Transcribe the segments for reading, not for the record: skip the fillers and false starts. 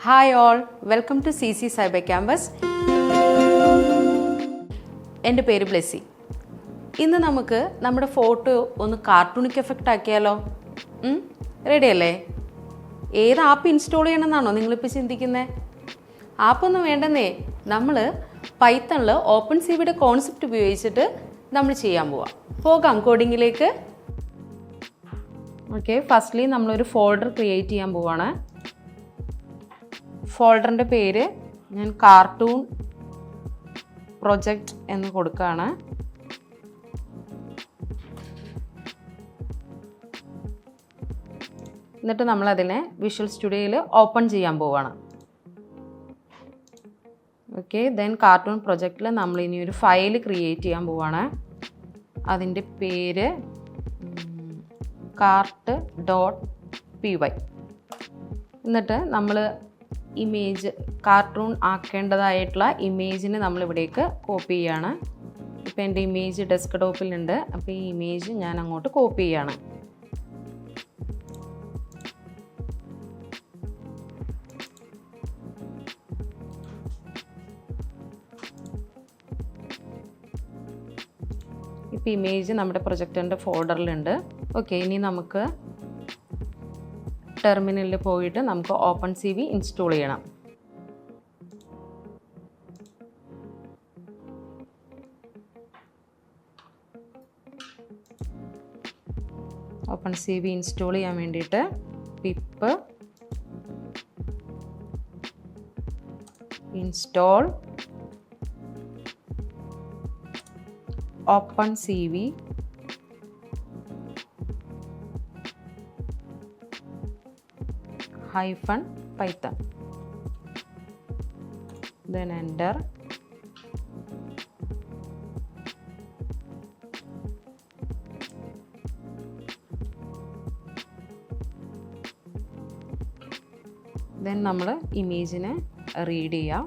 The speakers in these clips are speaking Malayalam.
Hi all, welcome to CC cyber campus. എൻ്റെ പേര് ബ്ലെസ്സി. ഇന്ന് നമുക്ക് നമ്മുടെ ഫോട്ടോ ഒന്ന് കാർട്ടൂണിക് എഫക്റ്റ് ആക്കിയാലോ? റെഡി അല്ലേ? ഏത് ആപ്പ് ഇൻസ്റ്റാൾ ചെയ്യണമെന്നാണോ നിങ്ങളിപ്പോൾ ചിന്തിക്കുന്നത്? ആപ്പൊന്നും വേണ്ടെന്നേ, നമ്മൾ പൈത്തണിൽ ഓപ്പൺ സിവിയുടെ കോൺസെപ്റ്റ് ഉപയോഗിച്ചിട്ട് നമ്മൾ ചെയ്യാൻ പോകാം കോഡിങ്ങിലേക്ക്. ഓക്കെ, ഫസ്റ്റ്ലി നമ്മളൊരു ഫോൾഡർ ക്രിയേറ്റ് ചെയ്യാൻ പോവാണ്. ഫോൾഡറിൻ്റെ പേര് ഞാൻ കാർട്ടൂൺ പ്രൊജക്റ്റ് എന്ന് കൊടുക്കുകയാണ്. എന്നിട്ട് നമ്മളതിനെ വിഷ്വൽ സ്റ്റുഡിയോയിൽ ഓപ്പൺ ചെയ്യാൻ പോവുകയാണ്. ഓക്കെ, ദെൻ കാർട്ടൂൺ പ്രൊജക്റ്റിൽ നമ്മളിനി ഒരു ഫയൽ ക്രിയേറ്റ് ചെയ്യാൻ പോവുകയാണ്. അതിൻ്റെ പേര് cart.py. എന്നിട്ട് നമ്മൾ ഇമേജ് കാർട്ടൂൺ ആക്കേണ്ടതായിട്ടുള്ള ഇമേജിനെ നമ്മളിവിടേക്ക് കോപ്പി ചെയ്യാണ്. ഇപ്പോൾ എൻ്റെ ഇമേജ് ഡെസ്ക്ടോപ്പിലുണ്ട്, അപ്പോൾ ഈ ഇമേജ് ഞാൻ അങ്ങോട്ട് കോപ്പി ചെയ്യാണ്. ഇപ്പോൾ ഇമേജ് നമ്മുടെ പ്രൊജക്ടറിൻ്റെ ഫോൾഡറിലുണ്ട്. ഓക്കെ, ഇനി നമുക്ക് ടെർമിനലിൽ പോയിട്ട് നമുക്ക് ഓപ്പൺ CV ഇൻസ്റ്റാൾ ചെയ്യണം. ഓപ്പൺ CV ഇൻസ്റ്റാൾ ചെയ്യാൻ വേണ്ടിയിട്ട് pip install open CV -python, then enter. then നമ്മൾ ഇമേജിനെ റീഡ് ചെയ്യാം.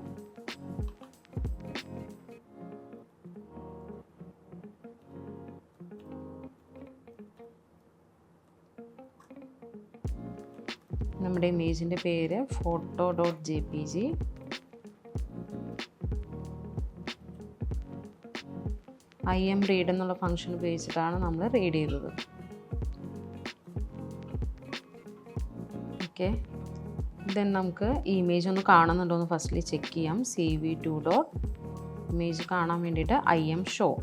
നമ്മുടെ ഇമേജിൻ്റെ പേര് photo.jpg. read എന്നുള്ള ഫംഗ്ഷൻ ഉപയോഗിച്ചിട്ടാണ് നമ്മൾ റീഡ് ചെയ്തത്. ഓക്കെ, ദെൻ നമുക്ക് ഈ ഇമേജ് ഒന്ന് കാണുന്നുണ്ടോ എന്ന് ഫസ്റ്റ്ലി ചെക്ക് ചെയ്യാം. cv2. ഇമേജ് കാണാൻ വേണ്ടിയിട്ട് show.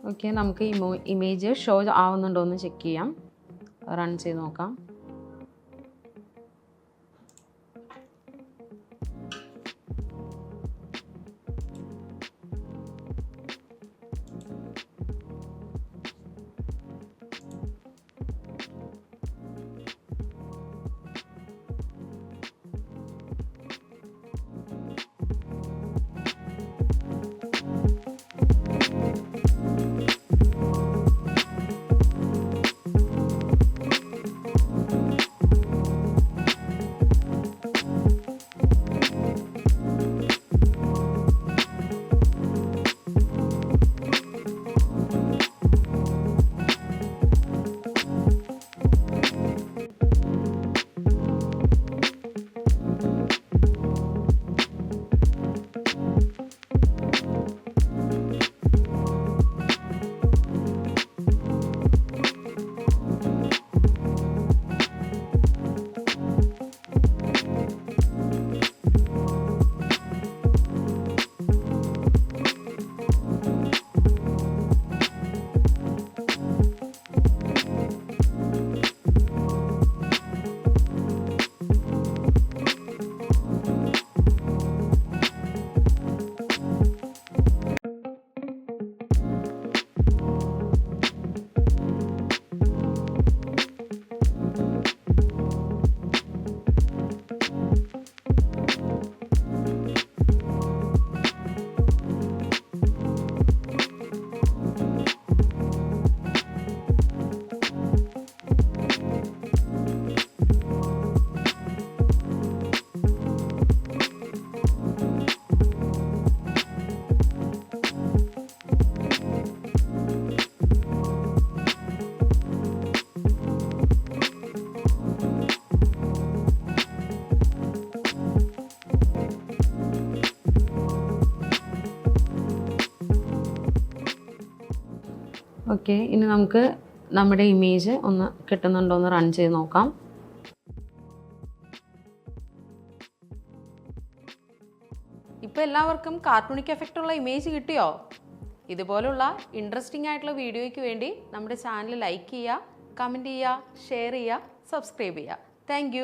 ഓക്കെ, നമുക്ക് ഇമേജ് ഷോ ആവുന്നുണ്ടോ എന്ന് ചെക്ക് ചെയ്യാം. റൺ ചെയ്ത് നോക്കാം. ഓക്കെ, ഇനി നമുക്ക് നമ്മുടെ ഇമേജ് ഒന്ന് കിട്ടുന്നുണ്ടോ എന്ന് റൺ ചെയ്ത് നോക്കാം. ഇപ്പോൾ എല്ലാവർക്കും കാർട്ടൂണിക് എഫക്റ്റ് ഉള്ള ഇമേജ് കിട്ടിയോ? ഇതുപോലുള്ള ഇൻട്രസ്റ്റിംഗ് ആയിട്ടുള്ള വീഡിയോയ്ക്ക് വേണ്ടി നമ്മുടെ ചാനൽ ലൈക്ക് ചെയ്യുക, കമൻറ്റ് ചെയ്യുക, ഷെയർ ചെയ്യുക, സബ്സ്ക്രൈബ് ചെയ്യുക. താങ്ക്